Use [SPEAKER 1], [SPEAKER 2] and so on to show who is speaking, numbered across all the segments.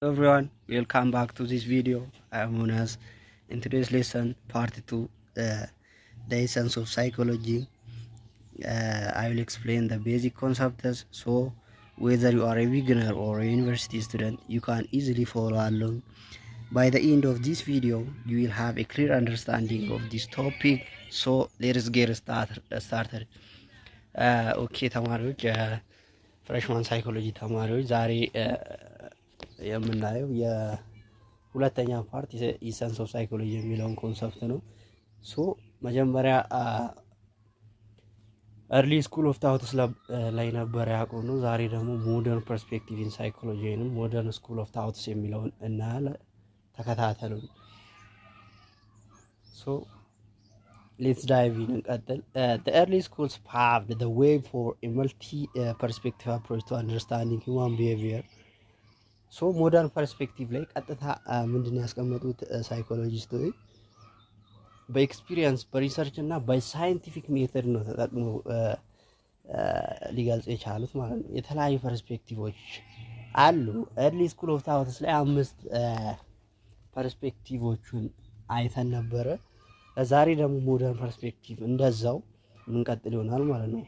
[SPEAKER 1] Everyone, welcome back to this video. I am Munas. In today's lesson, part 2, the essence of psychology, I will explain the basic concepts. So, whether you are a beginner or a university student, you can easily follow along. By the end of this video, you will have a clear understanding of this topic. So, let's get started. Okay, ተማሪዎች ፍሬሽማን ሳይኮሎጂ ተማሪዎች ዛሬ የምናየው የሁለተኛ ፓርት ኢሰንስ ኦፍ ሳይኮሎጂ የሚለውን ኮንሰፕት ነው። ሶ መጀመሪያ እርሊ ስኩል ኦፍ ታውትስ ላይ ነበር ያቆም ነው። ዛሬ ደግሞ ሞደርን ፐርስፔክቲቭ ኢን ሳይኮሎጂ ወይንም ሞደርን ስኩል ኦፍ ታውትስ የሚለውን እናያለን። ተከታተሉ። ሶ let's dive in እንቀጥል። The early schools paved the way for a multi-perspective approach to understanding human behavior. ሶ ሞደርን ፐርስፔክቲቭ ላይ ቀጥታ ምንድን ያስቀመጡት ሳይኮሎጂስቶች በኤክስፒሪየንስ በሪሰርች እና በሳይንቲፊክ ሜተድ ነው ተጠቅመው ሊገልጽ የቻሉት ማለት ነው። የተለያዩ ፐርስፔክቲቮች አሉ። ኤርሊ ስኩል ኦፍ ታውትስ ላይ 5 ፐርስፔክቲቮቹን አይተን ነበረ። ዛሬ ደግሞ ሞደርን ፐርስፔክቲቭ እንደዛው ምንቀጥል ይሆናል ማለት ነው።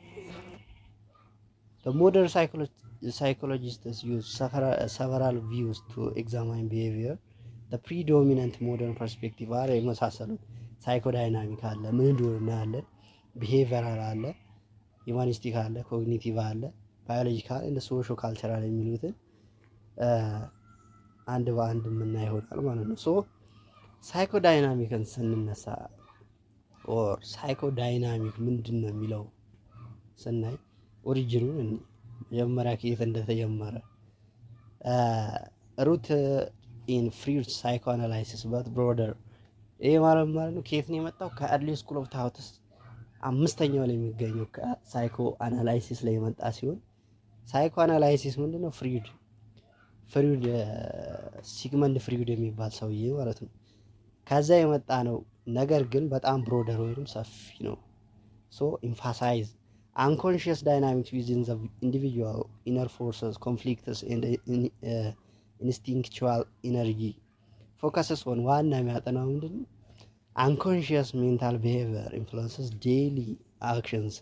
[SPEAKER 1] The modern psychologists use several views to examine behavior. The predominant modern perspective are የመሳሰሉት ሳይኮዳይናሚክ አለ፣ ምህንድስና አለ፣ ቢሄቪየራል አለ፣ ሂውማኒስቲክ አለ፣ ኮግኒቲቭ አለ፣ ባዮሎጂካል እና ሶሾ ካልቸራል የሚሉትን አንድ በአንድ የምናይ ይሆናል ማለት ነው። ሶ ሳይኮዳይናሚክን ስንነሳ ኦር ሳይኮዳይናሚክ ምንድን ነው የሚለው ስናይ ኦሪጂኑን መጀመሪያ ከየት እንደተጀመረ ሩት ኢን ፍሩይድ ሳይኮአናላይሲስ በት ብሮደር ይሄ ማለት ነው ከየት ነው የመጣው? ከኤርሊ ስኩል ኦፍ ታውትስ አምስተኛው ላይ የሚገኘው ከሳይኮ አናላይሲስ ላይ የመጣ ሲሆን ሳይኮ አናላይሲስ ምንድነው? ፍሩይድ ሲግመንድ ፍሩይድ የሚባል ሰውዬ ማለት ነው። ከዛ የመጣ ነው። ነገር ግን በጣም ብሮደር ወይም ሰፊ ነው። ሶ ኢምፋሳይዝ unconscious dynamics within the individual, inner forces, conflicts and instinctual energy focuses on ዋና የሚያጠናው ምንድን ነው? unconscious mental behavior influences daily actions.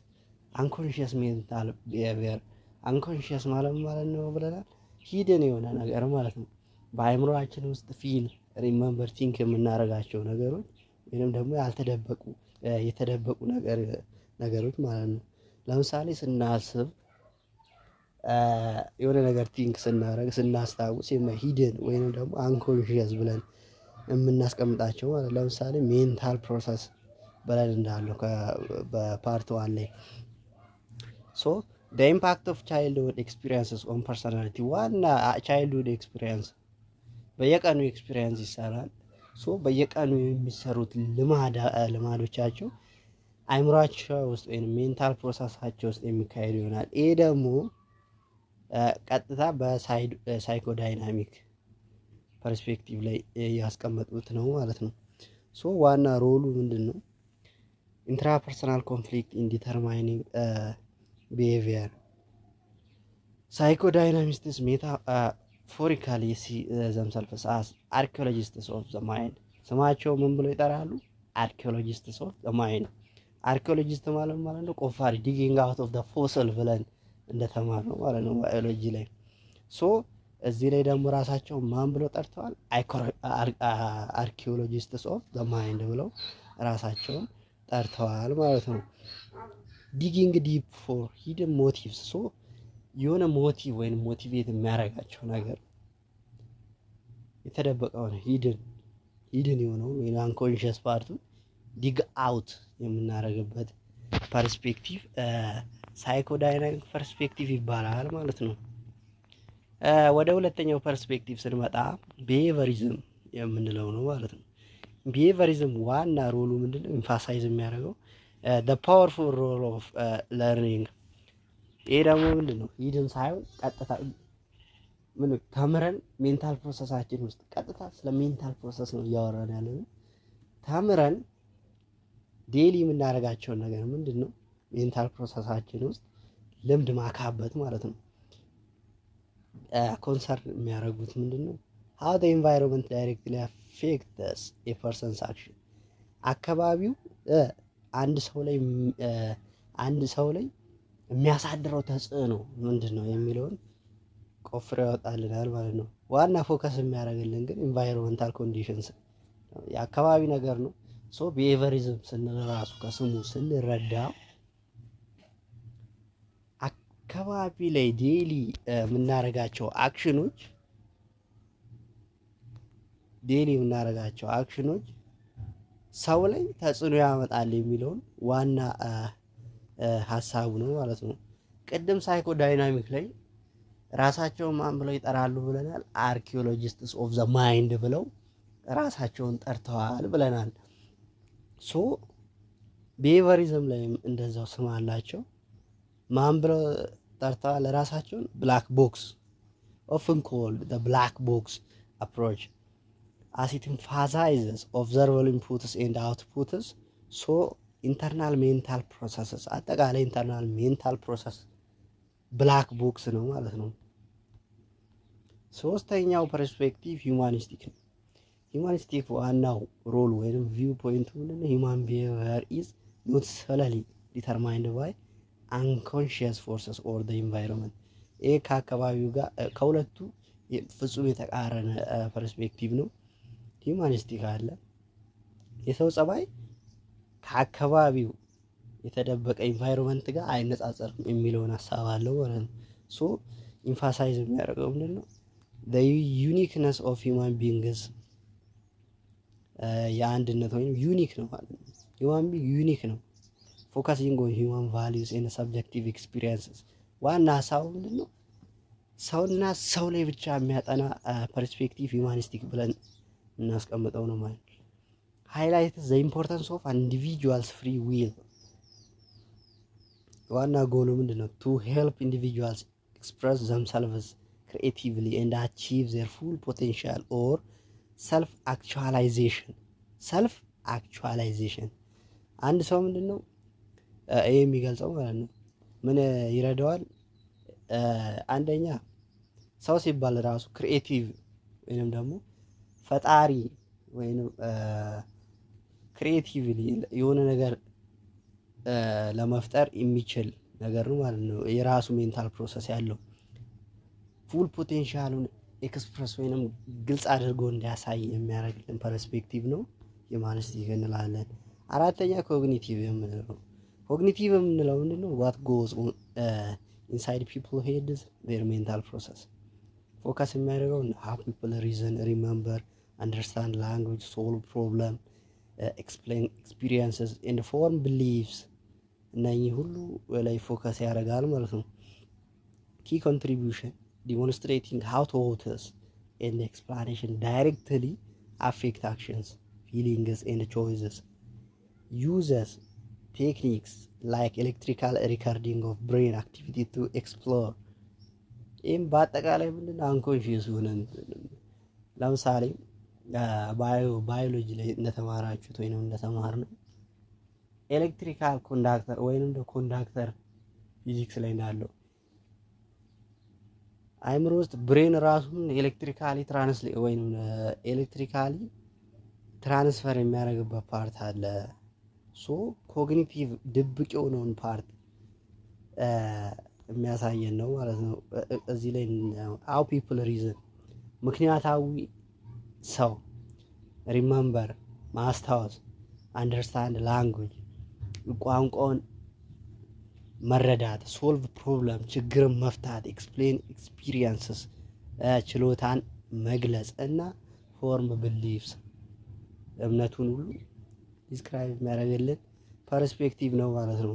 [SPEAKER 1] unconscious mental behavior unconscious ማለት ነው ብለናል። ሂደን የሆነ ነገር ማለት ነው። በአእምሮአችን ውስጥ ፊል ሪመምበር ቲንክ የምናደርጋቸው ነገሮች ወይንም ደግሞ የተደበቁ ነገሮች ማለት ነው። ለምሳሌ ስናስብ የሆነ ነገር ቲንክ ስናስታውስ ሂደን ወይንም ደግሞ አንኮንሺየስ ብለን የምናስቀምጣቸው ማለት ለምሳሌ ሜንታል ፕሮሰስ ብለን እንዳለው በፓርት 1 ላይ ሶ the impact of childhood experiences on personality ዋና childhood experience በየቀኑ ኤክስፒሪየንስ ይሰራል። ሶ በየቀኑ የሚሰሩት ልማዶቻቸው አይምሯቸው ውስጥ ወይም ሜንታል ፕሮሰሳቸው ውስጥ የሚካሄዱ ይሆናል። ይሄ ደግሞ ቀጥታ በሳይኮዳይናሚክ ፐርስፔክቲቭ ላይ ያስቀመጡት ነው ማለት ነው። ሶ ዋና ሮሉ ምንድን ነው? ኢንትራፐርሰናል ኮንፍሊክት ኢን ዲተርማይኒንግ ቢሄቪየር ሳይኮዳይናሚስትስ ፎሪካሊ themselves as archaeologists of the mind ስማቸው ምን ብሎ ይጠራሉ? archaeologists of the mind። archaeologist ማለት ነው ቆፋሪ digging out of the fossil ብለን እንደተማርነው ማለት ነው ባዮሎጂ ላይ። ሶ እዚህ ላይ ደግሞ ራሳቸው ማን ብሎ ጠርተዋል? archaeologists of the mind ብለው ራሳቸውን ጠርተዋል ማለት ነው። digging deep for hidden motives ሶ የሆነ ሞቲቭ ወይም ሞቲቬት የሚያደርጋቸው ነገር የተደበቀው ነው። ሂድን የሆነው ወይ አንኮንሺየስ ፓርቱ ዲግ አውት የምናደርግበት ፐርስፔክቲቭ ሳይኮዳይናሚክ ፐርስፔክቲቭ ይባላል ማለት ነው። ወደ ሁለተኛው ፐርስፔክቲቭ ስንመጣ ቢሄቪየሪዝም የምንለው ነው ማለት ነው። ቢሄቪየሪዝም ዋና ሮሉ ምንድነው? ኢምፋሳይዝ የሚያደርገው the powerful role of learning። ይሄ ደግሞ ምንድነው? ሂድን ሳይሆን ቀጥታ ተምረን ሜንታል ፕሮሰሳችን ውስጥ ቀጥታ ስለ ሜንታል ፕሮሰስ ነው እያወራን ያለነው። ተምረን ዴሊ የምናደርጋቸው ነገር ምንድነው? ሜንታል ፕሮሰሳችን ውስጥ ልምድ ማካበት ማለት ነው። ኮንሰርን የሚያደርጉት ምንድነው? how the environment directly affects a person's action አካባቢው አንድ ሰው ላይ የሚያሳድረው ተጽዕኖ ምንድን ነው የሚለውን ቆፍሮ ያወጣልናል ማለት ነው። ዋና ፎከስ የሚያደርግልን ግን ኢንቫይሮንመንታል ኮንዲሽንስ የአካባቢ ነገር ነው። ሶ ቢሄቨሪዝም ስንል ራሱ ከስሙ ስንረዳ አካባቢ ላይ ዴይሊ የምናደርጋቸው አክሽኖች ሰው ላይ ተጽዕኖ ያመጣል የሚለውን ዋና ሀሳቡ ነው ማለት ነው። ቅድም ሳይኮ ዳይናሚክ ላይ ራሳቸውን ማን ብለው ይጠራሉ ብለናል? አርኪኦሎጂስትስ ኦፍ ዘ ማይንድ ብለው ራሳቸውን ጠርተዋል ብለናል። ሶ ቢሄቨሪዝም ላይም እንደዛው ስም አላቸው። ማን ብለው ጠርተዋል ራሳቸውን? ብላክ ቦክስ ኦፍን ኮልድ ዘ ብላክ ቦክስ አፕሮች as it emphasizes observable inputs and outputs. so internal mental processes አጠቃላይ ኢንተርናል ሜንታል ፕሮሰስ ብላክ ቦክስ ነው ማለት ነው። ሶስተኛው ፐርስፔክቲቭ ሂውማኒስቲክ ነው። ሂውማኒስቲክ ዋናው ሮል ወይም ቪው ፖይንቱ ምንድነው? ሂውማን ቢሄቪየር ኢዝ ኖት ሶለሊ ዲተርማይንድ ባይ አንኮንሺየስ ፎርሰስ ኦር ዘ ኢንቫይሮንመንት። ይሄ ከአካባቢው ጋር ከሁለቱ ፍጹም የተቃረነ ፐርስፔክቲቭ ነው። ሂውማኒስቲክ አለ የሰው ጸባይ ከአካባቢው የተደበቀ ኢንቫይሮንመንት ጋር አይነጻጸርም የሚለውን ሀሳብ አለው ማለት ነው። ሶ ኢንፋሳይዝ የሚያደርገው ምንድን ነው? the uniqueness of human beings የአንድነት ወይም ዩኒክ ነው ማለት ነው። ሂውማን ቢንግ ዩኒክ ነው። ፎከሲንግ ኦን ሂውማን ቫሊዩስ ኤንድ ሰብጀክቲቭ ኤክስፒሪየንስስ ዋና ሀሳቡ ምንድን ነው? ሰውና ሰው ላይ ብቻ የሚያጠና ፐርስፔክቲቭ ሂውማኒስቲክ ብለን እናስቀምጠው ነው ማለት ነው። ሃይላይት ዘ ኢምፖርታንስ ኦፍ ኢንዲቪጁዋልስ ፍሪ ዊል ዋና ጎሉ ምንድን ነው? ቱ ሄልፕ ኢንዲቪጁዋልስ ኤክስፕረስ ዘምሰልቭስ ክሪኤቲቭሊ ኤንድ አቺቭ ዜር ፉል ፖቴንሻል ኦር ሰልፍ አክቹዋላይዜሽን አንድ ሰው ምንድን ነው ይሄ የሚገልጸው ማለት ነው። ምን ይረዳዋል? አንደኛ ሰው ሲባል ራሱ ክሪኤቲቭ ወይንም ደግሞ ፈጣሪ ወይንም ክሪኤቲቭሊ የሆነ ነገር ለመፍጠር የሚችል ነገር ነው ማለት ነው። የራሱ ሜንታል ፕሮሰስ ያለው ፉል ፖቴንሻሉን ኤክስፕረስ ወይንም ግልጽ አድርጎ እንዲያሳይ የሚያደርግልን ፐርስፔክቲቭ ነው ሂውማኒስቲክ እንላለን። አራተኛ ኮግኒቲቭ የምንለው ምንድነው? ዋት ጎዝ ኢንሳይድ ፒፕል ሄድስ ዜር ሜንታል ፕሮሰስ ፎከስ የሚያደርገው ሃው ፒፕል ሪዝን ሪመምበር አንደርስታንድ ላንጉጅ ሶልቭ ፕሮብለም ኤክስፕሌን ኤክስፒሪየንስስ ኤንድ ፎርም ቢሊቭስ እነኚህ ሁሉ ላይ ፎከስ ያደርጋል ማለት ነው። ኪ ኮንትሪቢዩሽን demonstrating how thoughts and explanation directly affect actions, feelings and choices. Uses techniques like electrical recording of brain activity to explore. ይህም በአጠቃላይ ምንድን ነው? አንኮንሺየስ ሆነን ለምሳሌ ባዮሎጂ ላይ እንደተማራችሁት ወይም እንደተማርነው ኤሌክትሪካል ኮንዳክተር ወይም ኮንዳክተር ፊዚክስ ላይ እንዳለው አይምሮ ውስጥ ብሬን ራሱን ኤሌክትሪካሊ ትራንስፈር የሚያደርግበት ፓርት አለ። ሶ ኮግኒቲቭ ድብቅ የሆነውን ፓርት የሚያሳየን ነው ማለት ነው። እዚህ ላይ how people reason ምክንያታዊ ሰው ሪመምበር ማስታወስ አንደርስታንድ ላንጉጅ ቋንቋውን መረዳት ሶልቭ ፕሮብለም ችግርን መፍታት ኤክስፕሌን ኤክስፒሪየንስስ ችሎታን መግለጽ እና ፎርም ቢሊቭስ እምነቱን ሁሉ ዲስክራይብ የሚያደርግልን ፐርስፔክቲቭ ነው ማለት ነው።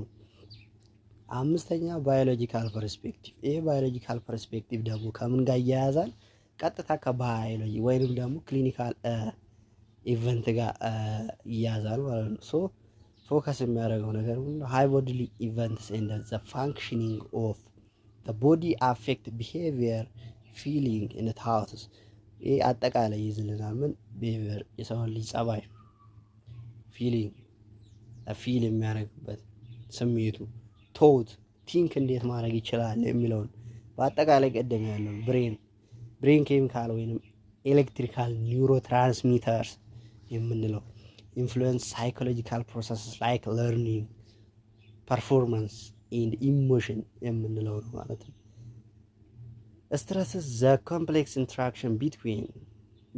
[SPEAKER 1] አምስተኛ ባዮሎጂካል ፐርስፔክቲቭ። ይሄ ባዮሎጂካል ፐርስፔክቲቭ ደግሞ ከምን ጋር እያያዛል? ቀጥታ ከባዮሎጂ ወይንም ደግሞ ክሊኒካል ኢቨንት ጋር እያያዛል ማለት ነው። ሶ ፎከስ የሚያደርገው ነገር ሃይ ቦዲሊ ኢቨንትስ ኤንድ ዘ ፋንክሽኒንግ ኦፍ ዘ ቦዲ አፌክት ቢሄቪየር ፊሊንግ ኤንድ ታውትስ። ይሄ አጠቃላይ ይዝልናል። ምን ቢሄቪየር የሰውን ልጅ ጸባይ፣ ፊሊንግ ፊል የሚያደርግበት ስሜቱ፣ ቶት ቲንክ እንዴት ማድረግ ይችላል የሚለውን በአጠቃላይ ቀደም ያለው ብሬን ኬሚካል ወይንም ኤሌክትሪካል ኒውሮትራንስሚተርስ የምንለው ኢንፍሉዌንስ ሳይኮሎጂካል ፕሮሰስስ ላይክ ለርኒንግ ፐርፎርማንስ ኤንድ ኢሞሽን የምንለው ነው ማለት ነው። ስትረስስ ዘ ኮምፕሌክስ ኢንተራክሽን ቢትዊን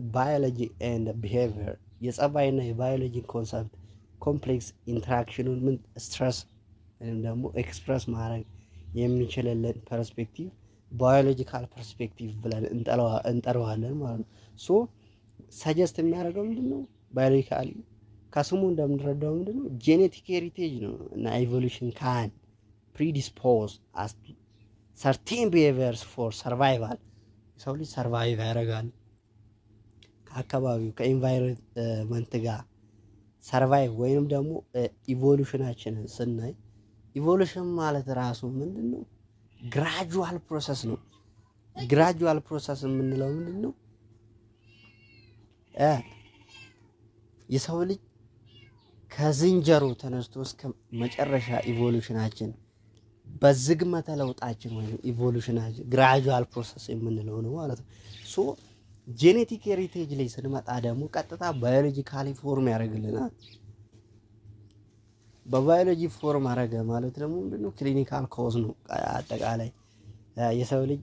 [SPEAKER 1] ባዮሎጂ ኤንድ ቢሄቪየር የጸባይና የባዮሎጂ ኮንሰፕት ኮምፕሌክስ ኢንተራክሽኑን ምን ስትረስ ወይም ደግሞ ኤክስፕረስ ማድረግ የሚችልልን ፐርስፔክቲቭ ባዮሎጂካል ፐርስፔክቲቭ ብለን እንጠራዋለን ማለት ነው። ሶ ሰጀስት የሚያደርገው ምንድነው? ባዮሎጂካሊ ከስሙ እንደምንረዳው ምንድነው? ጄኔቲክ ሄሪቴጅ ነው እና ኢቮሉሽን ካን ፕሪዲስፖዝ አስ ሰርቴን ቢሄቪየርስ ፎር ሰርቫይቫል። የሰው ልጅ ሰርቫይቭ ያደርጋል ከአካባቢው ከኢንቫይሮንመንት ጋር ሰርቫይቭ ወይንም ደግሞ ኢቮሉሽናችንን ስናይ ኢቮሉሽን ማለት ራሱ ምንድነው? ግራጁዋል ፕሮሰስ ነው። ግራጁዋል ፕሮሰስ የምንለው ምንድነው? የሰው ልጅ ከዝንጀሮ ተነስቶ እስከ መጨረሻ ኢቮሉሽናችን በዝግመተ ለውጣችን ወይም ኢቮሉሽናችን ግራጁዋል ፕሮሰስ የምንለው ነው ማለት ነው። ሶ ጄኔቲክ ሄሪቴጅ ላይ ስንመጣ ደግሞ ቀጥታ ባዮሎጂካሊ ፎርም ያደርግልናል። በባዮሎጂ ፎርም አደረገ ማለት ደግሞ ምንድነው? ክሊኒካል ኮዝ ነው። አጠቃላይ የሰው ልጅ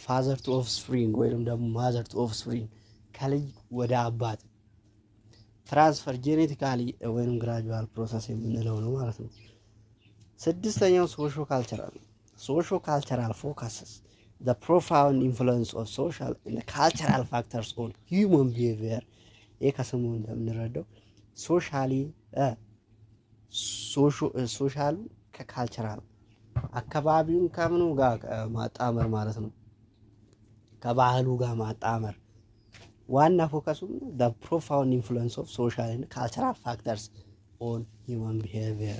[SPEAKER 1] ፋዘር ቱ ኦፍስፕሪንግ ወይም ደግሞ ማዘር ቱ ኦፍስፕሪንግ ከልጅ ወደ አባት ትራንስፈር ጄኔቲካሊ ወይም ግራጁዋል ፕሮሰስ የምንለው ነው ማለት ነው። ስድስተኛው ሶሾ ካልቸራል ፎከስስ the profound influence of social and cultural factors on human behavior። ይህ ከስሙ እንደምንረዳው ሶሻሉ ከካልቸራል አካባቢውን ከምኑ ጋር ማጣመር ማለት ነው። ከባህሉ ጋር ማጣመር ዋና ፎከሱ the profound influence of social and cultural factors on human behavior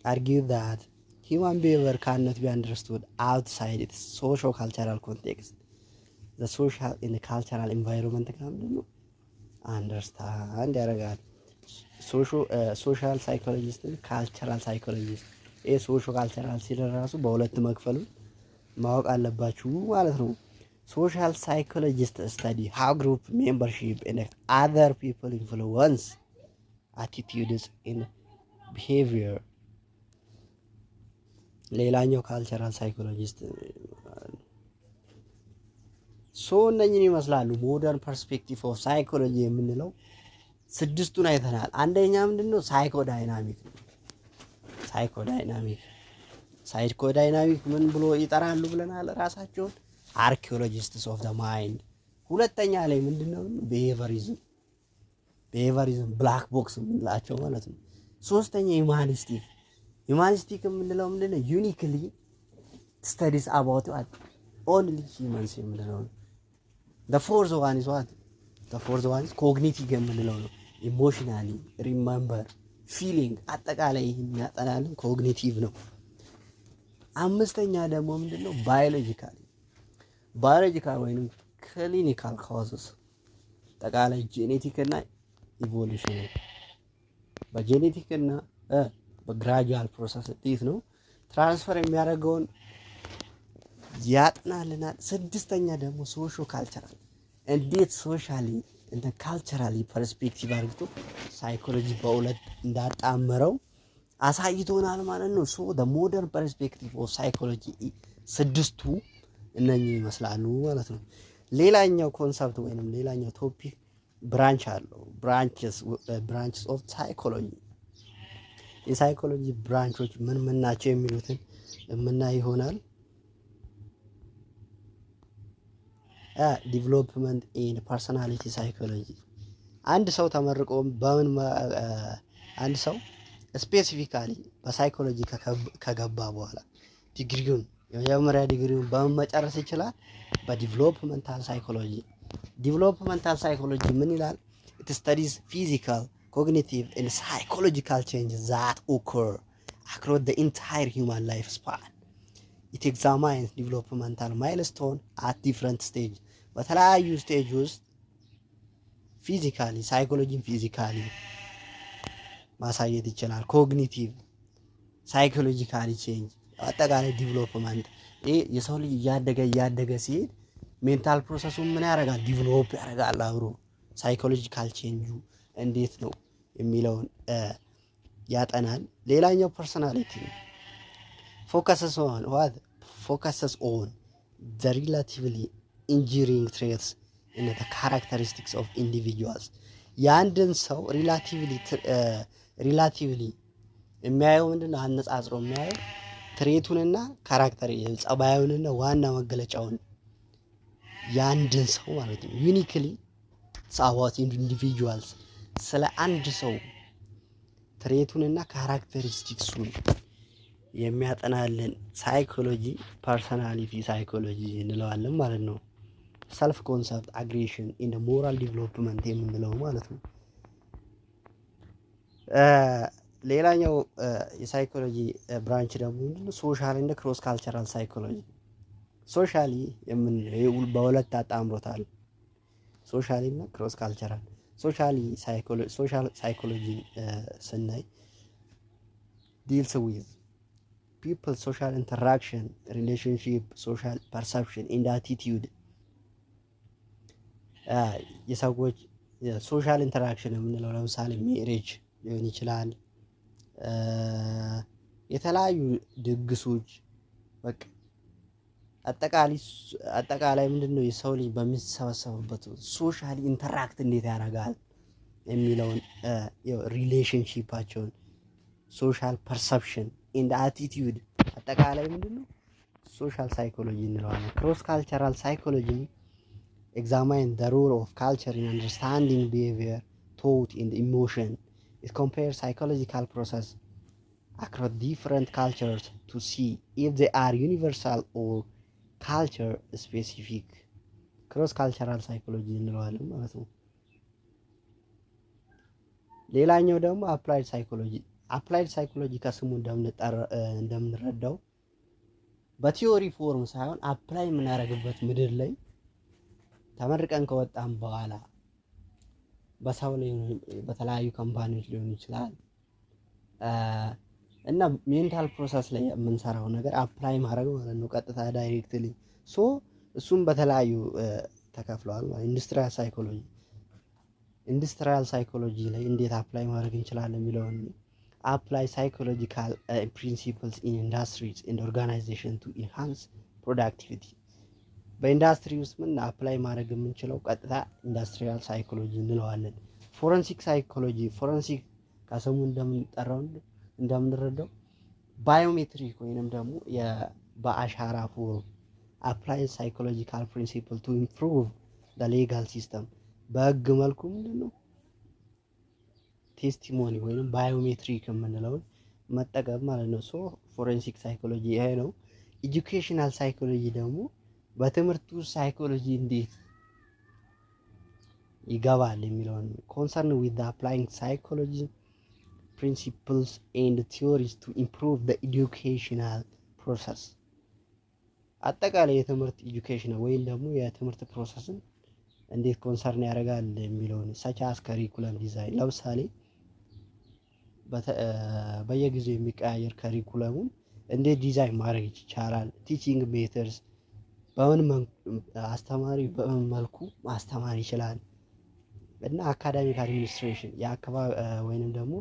[SPEAKER 1] argue that human behavior cannot be understood outside its socio-cultural context. The social and the cultural environment ነው አንደርስታንድ ያደርጋል። ሶሻል ሳይኮሎጂስት ካልቸራል ሳይኮሎጂስት። ይሄ ሶሾ ካልቸራል ሲል ራሱ በሁለት መክፈሉ ማወቅ አለባችሁ ማለት ነው። ሶሻል ሳይኮሎጂስት ስተዲ ሃው ግሩፕ ሜምበርሺፕ and other people influence attitudes and behavior። ሌላኛው ካልቸራል ሳይኮሎጂስት። ሶ እነኝን ይመስላሉ ሞደርን ፐርስፔክቲቭ ኦፍ ሳይኮሎጂ የምንለው ስድስቱን አይተናል። አንደኛ ምንድነው? ሳይኮዳይናሚክ ነው። ሳይኮዳይናሚክ ምን ብሎ ይጠራሉ ብለናል? ራሳቸውን አርኪኦሎጂስትስ ኦፍ ዘ ማይንድ። ሁለተኛ ላይ ምንድነው? ቢሄቨሪዝም ብላክ ቦክስ የምንላቸው ማለት ነው። ሶስተኛ ዩማኒስቲክ የምንለው ምንድነው? ዩኒክሊ ስተዲስ አባውት ኦንሊ ሂውመንስ የምንለው ነው። the fourth one is ኮግኒቲቭ የምንለው ነው። ኢሞሽናሊ ሪመምበር ፊሊንግ አጠቃላይ የሚያጠናልን ኮግኒቲቭ ነው። አምስተኛ ደግሞ ምንድነው? ባዮሎጂካል ወይንም ክሊኒካል ኮዝስ አጠቃላይ ጄኔቲክ እና ኢቮሉሽን በጄኔቲክ እና በግራጁዋል ፕሮሰስ እንዴት ነው ትራንስፈር የሚያደርገውን ያጥናልናል። ስድስተኛ ደግሞ ሶሾ ካልቸራል እንዴት ሶሻሊ እንደ ካልቸራሊ ፐርስፔክቲቭ አድርጎ ሳይኮሎጂ በሁለት እንዳጣመረው አሳይቶናል ማለት ነው። ሶ the modern perspective of psychology ስድስቱ እነኚህ ይመስላሉ ማለት ነው። ሌላኛው ኮንሰፕት ወይንም ሌላኛው ቶፒክ ብራንች አለው። ብራንችስ ኦፍ ሳይኮሎጂ የሳይኮሎጂ ብራንቾች ምን ናቸው የሚሉትን የምናይ ይሆናል። ዲቨሎፕመንት ኤንድ ፐርሰናሊቲ ሳይኮሎጂ አንድ ሰው ተመርቆ አንድ ሰው ስፔሲፊካሊ በሳይኮሎጂ ከገባ በኋላ የመጀመሪያ ዲግሪውን በምን መጨረስ ይችላል? በዲቨሎፕመንታል ሳይኮሎጂ። ዲቨሎፕመንታል ሳይኮሎጂ ምን ይላል? it studies physical, cognitive and psychological changes that occur across the entire human lifespan. it examines developmental milestone at different stage በተለያዩ ስቴጅ ውስጥ ፊዚካሊ ፊዚካሊ ማሳየት ይችላል። ኮግኒቲቭ ሳይኮሎጂካሊ ቼንጅ አጠቃላይ ዲቨሎፕመንት ይሄ የሰው ልጅ እያደገ ሲሄድ ሜንታል ፕሮሰሱን ምን ያደርጋል? ዲቨሎፕ ያደርጋል አብሮ። ሳይኮሎጂካል ቼንጁ እንዴት ነው የሚለውን ያጠናል። ሌላኛው ፐርሰናሊቲ ፎከስስ ኦን ዘ ሪላቲቭሊ ኢንጂሪንግ ትሬትስ እና ዘ ካራክተሪስቲክስ ኦፍ ኢንዲቪጁዋልስ። የአንድን ሰው ሪላቲቭሊ የሚያየው ምንድነው? አነጻጽሮ የሚያየው ትሬቱንና ካራክተር ጸባዩንና ዋና መገለጫውን የአንድን ሰው ማለት ነው። ዩኒክሊ አባውት ኢንዲቪጁዋልስ ስለ አንድ ሰው ትሬቱንና ካራክተሪስቲክሱን የሚያጠናልን ሳይኮሎጂ ፐርሰናሊቲ ሳይኮሎጂ እንለዋለን ማለት ነው። ሰልፍ ኮንሰፕት አግሬሽን ኢን ሞራል ዲቨሎፕመንት የምንለው ማለት ነው። ሌላኛው የሳይኮሎጂ ብራንች ደግሞ ምንድነው? ሶሻል እንደ ክሮስ ካልቸራል ሳይኮሎጂ። ሶሻሊ የምንለው በሁለት አጣምሮታል፣ ሶሻሊ እና ክሮስ ካልቸራል። ሶሻል ሳይኮሎጂ ስናይ ዲልስ ዊዝ ፒፕል ሶሻል ኢንተራክሽን ሪሌሽንሺፕ ሶሻል ፐርሰፕሽን ኤንድ አቲቲዩድ። የሰዎች ሶሻል ኢንተራክሽን የምንለው ለምሳሌ ሜሬጅ ሊሆን ይችላል፣ የተለያዩ ድግሶች፣ በቃ አጠቃላይ ምንድነው የሰው ልጅ በሚሰበሰብበት ሶሻል ኢንተራክት እንዴት ያደርጋል የሚለውን ሪሌሽንሺፓቸውን ሶሻል ፐርሰፕሽን ኤንድ አቲቲዩድ አጠቃላይ ምንድነው ሶሻል ሳይኮሎጂ እንለዋለን። ክሮስ ካልቸራል ሳይኮሎጂ ኤግዛማይን ዘ ሮል ኦፍ ካልቸር ኢን አንደርስታንዲንግ ቢሄቪየር ቶት ኤንድ ኢሞሽን ኢት ኮምፔርስ ሳይኮሎጂካል ፕሮሰስ across different cultures to see if they are universal or culture specific. ክሮስ ካልቸራል ሳይኮሎጂ እንለዋለን ማለት ነው። ሌላኛው ደግሞ አፕላይድ ሳይኮሎጂ። አፕላይድ ሳይኮሎጂ ከስሙ እንደምንረዳው በቲዮሪ ፎርም ሳይሆን አፕላይ የምናደርግበት ምድር ላይ ተመርቀን ከወጣን በኋላ በሰው ላይ በተለያዩ ካምፓኒዎች ሊሆን ይችላል እና ሜንታል ፕሮሰስ ላይ የምንሰራው ነገር አፕላይ ማድረግ ማለት ነው፣ ቀጥታ ዳይሬክትሊ። ሶ እሱም በተለያዩ ተከፍለዋል። ኢንዱስትሪያል ሳይኮሎጂ ላይ እንዴት አፕላይ ማድረግ እንችላለን የሚለውን አፕላይ ሳይኮሎጂካል ፕሪንሲፕልስ ኢን ኢንዱስትሪስ ኤንድ ኦርጋናይዜሽን ቱ ኢንሃንስ ፕሮዳክቲቪቲ። በኢንዱስትሪ ውስጥ ምን አፕላይ ማድረግ የምንችለው ቀጥታ ኢንዱስትሪያል ሳይኮሎጂ እንለዋለን። ፎረንሲክ ሳይኮሎጂ፣ ፎረንሲክ ከስሙ እንደምንረዳው ባዮሜትሪክ ወይንም ደግሞ በአሻራ ፎርም አፕላይ ሳይኮሎጂካል ፕሪንሲፕል ቱ ኢምፕሩቭ ዘ ሌጋል ሲስተም። በህግ መልኩ ምንድነው ቴስቲሞኒ ወይንም ባዮሜትሪክ የምንለውን መጠቀም ማለት ነው። ሶ ፎረንሲክ ሳይኮሎጂ ይሄ ነው። ኤጁኬሽናል ሳይኮሎጂ ደግሞ በትምህርቱ ሳይኮሎጂ እንዴት ይገባል የሚለውን ኮንሰርን ዊዝ አፕላይንግ ሳይኮሎጂ principles and theories to improve the educational process። አጠቃላይ የትምህርት ኤጁኬሽን ወይም ደግሞ የትምህርት ፕሮሰስን እንዴት ኮንሰርን ያደርጋል የሚለውን such as curriculum design። ለምሳሌ በየጊዜው የሚቀያየር ከሪኩለሙን እንዴት ዲዛይን ማድረግ ይቻላል፣ ቲቺንግ ሜተድስ አስተማሪ በምን መልኩ ማስተማር ይችላል እና አካዳሚክ አድሚኒስትሬሽን ወይንም ደግሞ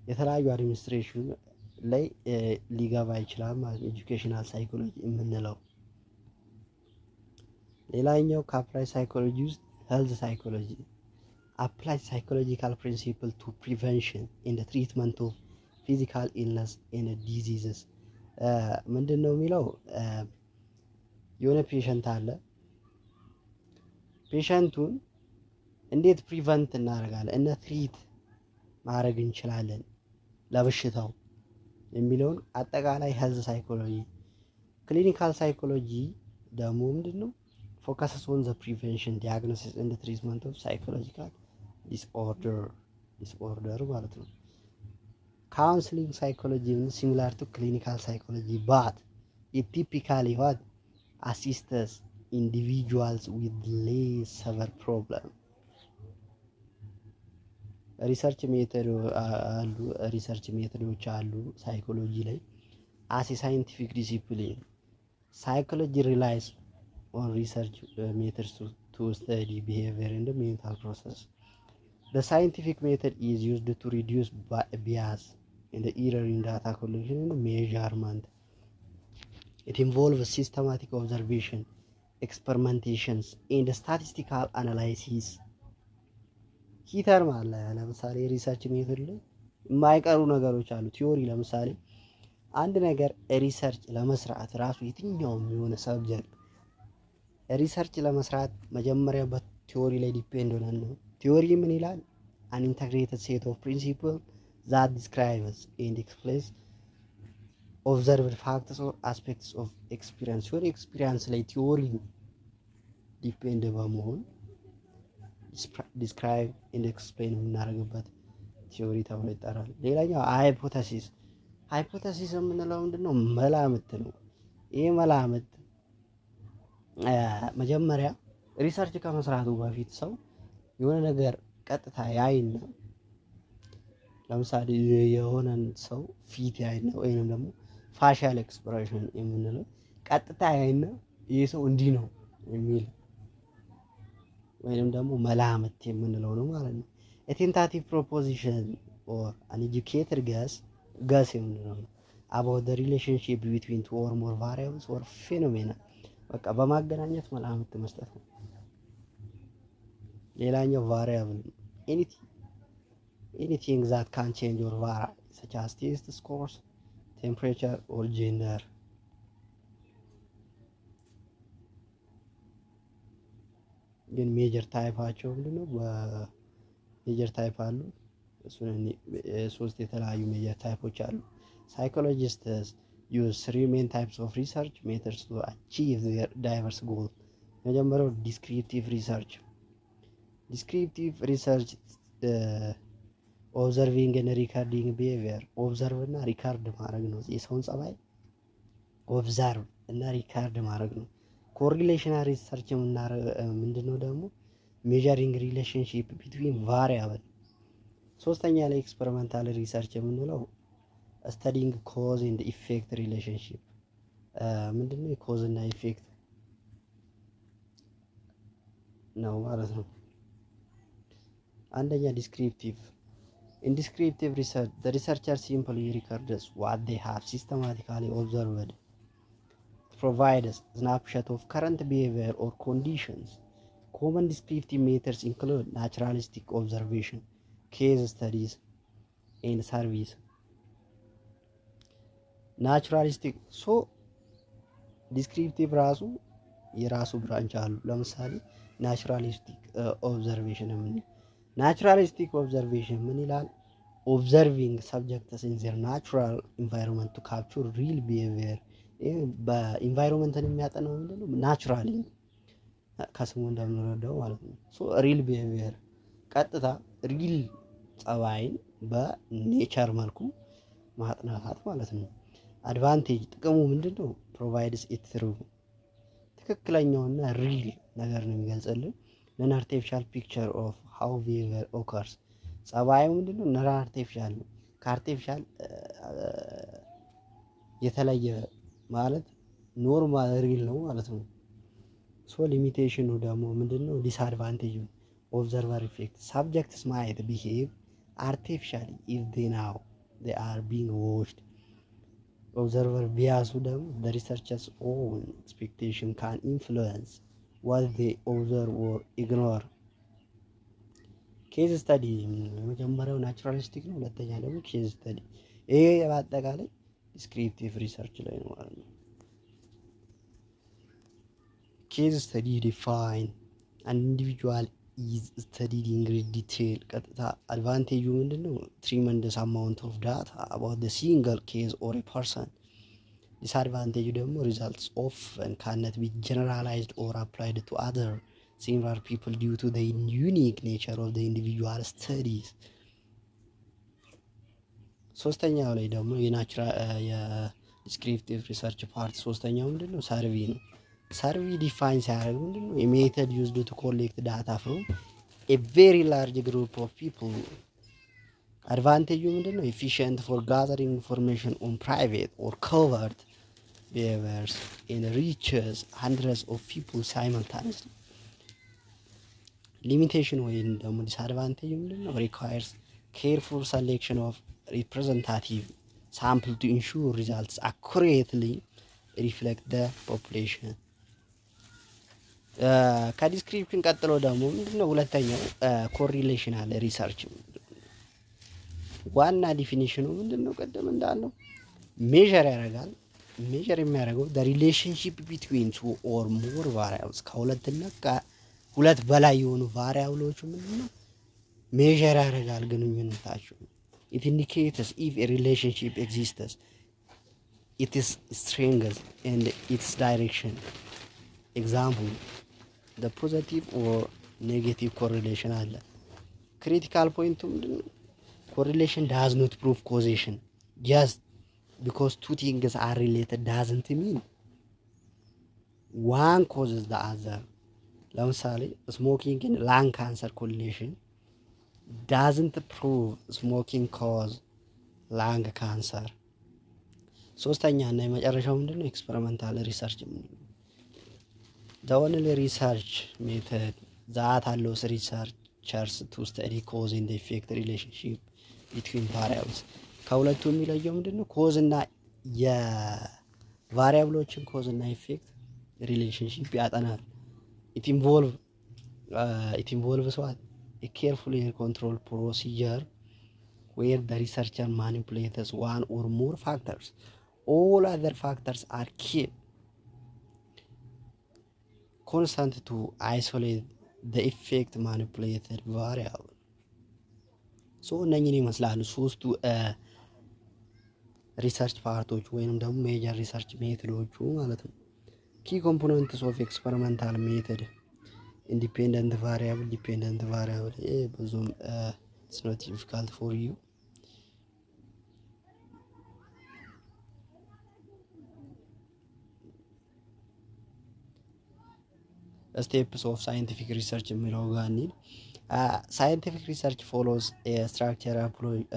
[SPEAKER 1] የተለያዩ አድሚኒስትሬሽን ላይ ሊገባ ይችላል ማለት ነው ኤጁኬሽናል ሳይኮሎጂ የምንለው። ሌላኛው ከአፕላይ ሳይኮሎጂ ውስጥ ሄልዝ ሳይኮሎጂ አፕላይ ሳይኮሎጂካል ፕሪንሲፕል ቱ ፕሪቨንሽን ኤንድ ትሪትመንት ኦፍ ፊዚካል ኢልነስ ኤንድ ዲዚዝስ። ምንድን ነው የሚለው የሆነ ፔሸንት አለ፣ ፔሸንቱን እንዴት ፕሪቨንት እናደርጋለን እና ትሪት ማድረግ እንችላለን ለበሽታው የሚለውን አጠቃላይ ሄልዝ ሳይኮሎጂ። ክሊኒካል ሳይኮሎጂ ደግሞ ምንድነው ፎከስስ ኦን ዘ ፕሪቨንሽን ዲያግኖሲስ ኤንድ ትሪትመንት ኦፍ ሳይኮሎጂካል ዲስኦርደር ማለት ነው። ካውንስሊንግ ሳይኮሎጂ ሲሚላር ቱ ክሊኒካል ሳይኮሎጂ ባት ኢት ቲፒካሊ አሲስተስ ኢንዲቪጁዋልስ ዊዝ ሌስ ሰቨር ፕሮብለም። ሪሰርች ሜቶዶች አሉ ሳይኮሎጂ ላይ as a scientific discipline. Psychology relies on research methods to study behavior and the mental process. The scientific method is used to reduce bias and the error in data collection and measurement. It involves systematic observation, experimentations, and statistical analysis. ሂተር አለ። ለምሳሌ ሪሰርች ሜቶድ ላይ የማይቀሩ ነገሮች አሉ። ቲዮሪ ለምሳሌ አንድ ነገር ሪሰርች ለመስራት ራሱ የትኛውም የሆነ ሰብጀክት ሪሰርች ለመስራት መጀመሪያ በቲዮሪ ላይ ዲፔንድ ሆነን ነው። ቲዮሪ ምን ይላል? an integrated set of principles that describes and explains observed facts or aspects of experience. your experience ላይ ቲዮሪ ዲፔንድ በመሆን ዲስክራይብ ኤንድ ኤክስፕሌን የምናደርግበት ቲዮሪ ተብሎ ይጠራል። ሌላኛው ሃይፖተሲስ። ሃይፖተሲስ የምንለው ምንድነው? መላምት ነው። ይሄ መላምት መጀመሪያ ሪሰርች ከመስራቱ በፊት ሰው የሆነ ነገር ቀጥታ ያይና ለምሳሌ የሆነን ሰው ፊት ያይና ወይንም ደግሞ ፋሻል ኤክስፕሬሽን የምንለው ቀጥታ ያይና ይሄ ሰው እንዲህ ነው የሚል ወይንም ደግሞ መላምት የምንለው ነው ማለት ነው። a tentative proposition or an educated guess የምንለው ነው about the relationship between two or more variables or phenomena። በቃ በማገናኘት መላምት መስጠት ነው። ሌላኛው ቫሪያብል anything that can change or vary such as taste, scores, temperature or gender። ግን ሜጀር ታይፓቸው ምንድነው? በሜጀር ታይፕ አሉ። ሶስት የተለያዩ ሜጀር ታይፖች አሉ። ሳይኮሎጂስትስ use three main types of research methods to achieve their diverse goals። መጀመሪያው ዲስክሪፕቲቭ ሪሰርች። ዲስክሪፕቲቭ ሪሰርች ኦብዘርቪንግ እና ሪካርዲንግ ቢሄቪየር። ኦብዘርቭ እና ሪካርድ ማድረግ ነው። የሰውን ጸባይ ኦብዘርቭ እና ሪካርድ ማድረግ ነው። ኮሪሌሽናል ሪሰርች ምንድነው ደግሞ? ሜዠሪንግ ሪሌሽንሺፕ ቢትዊን ቫሪያብል። ሶስተኛ ላይ ኤክስፐሪመንታል ሪሰርች የምንለው ስተዲንግ ኮዝ ኤንድ ኢፌክት ሪሌሽንሺፕ። ምንድነው? የኮዝ እና ኢፌክት ነው ማለት ነው። አንደኛ ዲስክሪፕቲቭ። in descriptive research the researcher simply records what they have systematically observed. It provides a snapshot of current behavior or conditions. Common descriptive methods include naturalistic observation, case studies, and surveys. ናቹራሊስቲክ ዲስክሪፕቲቭ ራሱ የራሱ ብራንች አሉ። ለምሳሌ ናቹራሊስቲክ ኦብዘርቬሽን ምን ናቹራሊስቲክ ኦብዘርቬሽን ምን ይላል? ኦብዘርቪንግ ሰብጀክትስ ኢን ዜር ናቹራል ኢንቫይሮንመንት ቱ ካፕቸር ሪል ቢሄቪየር። ይሄ በኢንቫይሮንመንትን የሚያጠናው ምንድነው? ናቹራሊ ከስሙ እንደምንረዳው ማለት ነው። ሪል ቢሄቪየር ቀጥታ ሪል ጸባይን በኔቸር መልኩ ማጥናት ማለት ነው። አድቫንቴጅ ጥቅሙ ምንድነው? ፕሮቫይድስ ኢት ትሩ ትክክለኛውና ሪል ነገር ነው የሚገልጽልን። ነን አርቲፊሻል ፒክቸር ኦፍ ሃው ቢሄቪየር ኦከርስ። ጸባዩ ምንድነው? ነን አርቲፊሻል ነው። ከአርቲፊሻል የተለየ ማለት ኖርማል ሪል ነው ማለት ነው። ሊሚቴሽኑ ደግሞ ምንድነው? ዲስአድቫንቴጅ ኦብዘርቨር ኢፌክት ሳብጀክትስ ማይት ቢሄቭ አርቲፊሻሊ ኢፍ ዴይ ናው ዴይ አር ቢንግ ዎችድ። ኦብዘርቨር ቢያሱ ደግሞ the researcher's own expectation can influence what they observe or ignore። ኬዝ ስተዲ መጀመሪያው ናቹራሊስቲክ ነው። ሁለተኛ ደግሞ ኬዝ ስተዲ። ይሄ በአጠቃላይ ዲስክሪፕቲቭ ሪሰርች ላይ ነው ማለት ነው። ኬዝ ስተዲ ዲፋይን an individual is studied in great detail። ቀጥታ አድቫንቴጁ ምንድነው? tremendous amount of data about the single case or a person። ዲስአድቫንቴጁ ደግሞ results often cannot be generalized or applied to other similar people due to the unique nature of the individual studies። ሶስተኛው ላይ ደግሞ የዲስክሪፕቲቭ ሪሰርች ፓርት ሶስተኛው ምንድነው? ሰርቪ ነው። ሰርቪ ዲፋይን ሲያደርግ ምንድነው? a method used to collect data from a very large group of people። አድቫንቴጁ ምንድነው? ኤፊሽንት ፎር ጋዘሪንግ ኢንፎርሜሽን ኦን ፕራይቬት ኦር ኮቨርት ቢሄቪየርስ ኤንድ ሪችስ hundreds of people simultaneously። ሊሚቴሽን ወይም ደግሞ ዲስአድቫንቴጅ ምንድነው? ሪኳየርስ ኬርፉል ሰሌክሽን ኦፍ ሪፕሬዘንታቲቭ ሳምፕል ቱ ኢንሹር ሪዛልትስ አኩሬትሊ ሪፍሌክት ደ ፖፑሌሽን። ከዲስክሪፕሽን ቀጥሎ ደግሞ ምንድነው? ሁለተኛው ኮሪሌሽናል ሪሰርች ዋና ዲፊኒሽኑ ምንድነው? ቀደም እንዳለው ሜዠር ያደርጋል። ሜዠር የሚያደርገው the relationship between two or more variables ከሁለትና ከሁለት በላይ የሆኑ ቫሪያብሎቹ ምንድነው? ሜዠር ያደርጋል ግንኙነታቸው። it indicates if a relationship exists, its strength and its direction. example the positive or negative correlation አለ። ክሪቲካል ፖይንቱ ምንድነው? correlation does not prove causation. Just because two things are related doesn't mean one causes the other. ለምሳሌ smoking and lung cancer correlation doesn't prove smoking cause lung cancer። ሶስተኛ እና የመጨረሻው ምንድነው? ኤክስፐሪመንታል ሪሰርች ምንድነው? the only research method that allows researchers to study cause and effect relationship between variables። ከሁለቱ የሚለየው ምንድነው? ኮዝ እና የቫሪያብሎችን ኮዝ እና ኢፌክት ሪሌሽንሺፕ ያጠናል። it involves what? a carefully controlled procedure where the researcher manipulates one or more factors. All other factors are kept constant to isolate the effect manipulated variable። ሶ እነኝን ይመስላሉ ሶስቱ ሪሰርች ፓርቶች ወይንም ደግሞ ሜጀር ሪሰርች ሜቶዶቹ ማለት ነው። ኪ ኮምፖነንትስ ኦፍ ኤክስፐሪመንታል ሜቶድ ኢንዲፔንደንት ቫሪያብል፣ ዲፔንደንት ቫሪያብል ብዙም ኢትስ ኖት ዲፊካልት ፎር ዩ። ስቴፕስ ኦፍ ሳይንቲፊክ ሪሰርች የሚለው ጋር እንሂድ። Scientific research follows a structured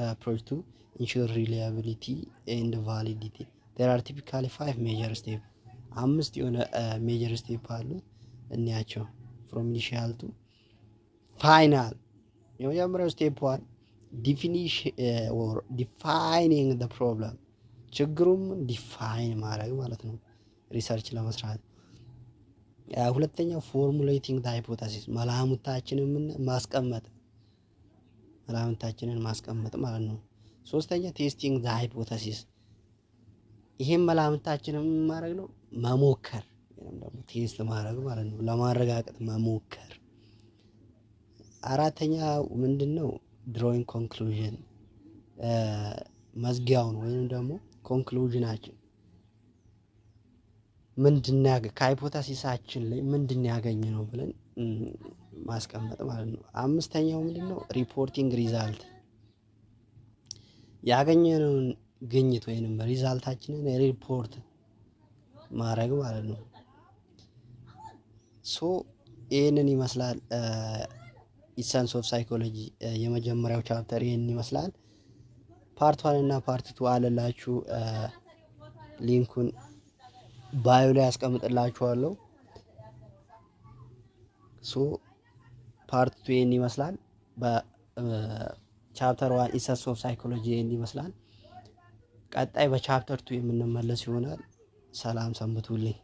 [SPEAKER 1] approach to ensure reliability and validity. There are typically 5 major steps. 5 የሆነ major step አሉ እንያቸው from initial to final። የመጀመሪያው step 1 definition or defining the problem። ችግሩም ዲፋይን ማድረግ ማለት ነው ሪሰርች ለመስራት። ሁለተኛው ፎርሙሌቲንግ ዘ ሃይፖቴሲስ መላምታችንን ማስቀመጥ ማለት ነው። ሶስተኛ ቴስቲንግ ዘ ሃይፖቴሲስ ይሄን መላምታችንን ማድረግ ነው መሞከር ወይም ደግሞ ቴስት ማድረግ ማለት ነው ለማረጋገጥ መሞከር። አራተኛ ምንድነው? ድሮዊንግ ኮንክሉዥን መዝጊያውን ወይም ደግሞ ኮንክሉዥናችን ምንድነው ከሃይፖቴሲሳችን ላይ ምንድነው ያገኘነው ብለን ማስቀመጥ ማለት ነው። አምስተኛው ምንድነው? ሪፖርቲንግ ሪዛልት ያገኘነውን ግኝት ወይንም ሪዛልታችንን ሪፖርት ማድረግ ማለት ነው። ሶ ይሄንን ይመስላል ኢሰንስ ኦፍ ሳይኮሎጂ የመጀመሪያው ቻፕተር ይሄንን ይመስላል። ፓርት 1 እና ፓርት 2 አለላችሁ። ሊንኩን ባዮ ላይ አስቀምጥላችኋለሁ። ሶ ፓርት 2 ይሄን ይመስላል። በቻፕተር 1 ኢሰንስ ኦፍ ሳይኮሎጂ ይሄን ይመስላል። ቀጣይ በቻፕተር 2 የምንመለስ ይሆናል። ሰላም ሰንብቱልኝ።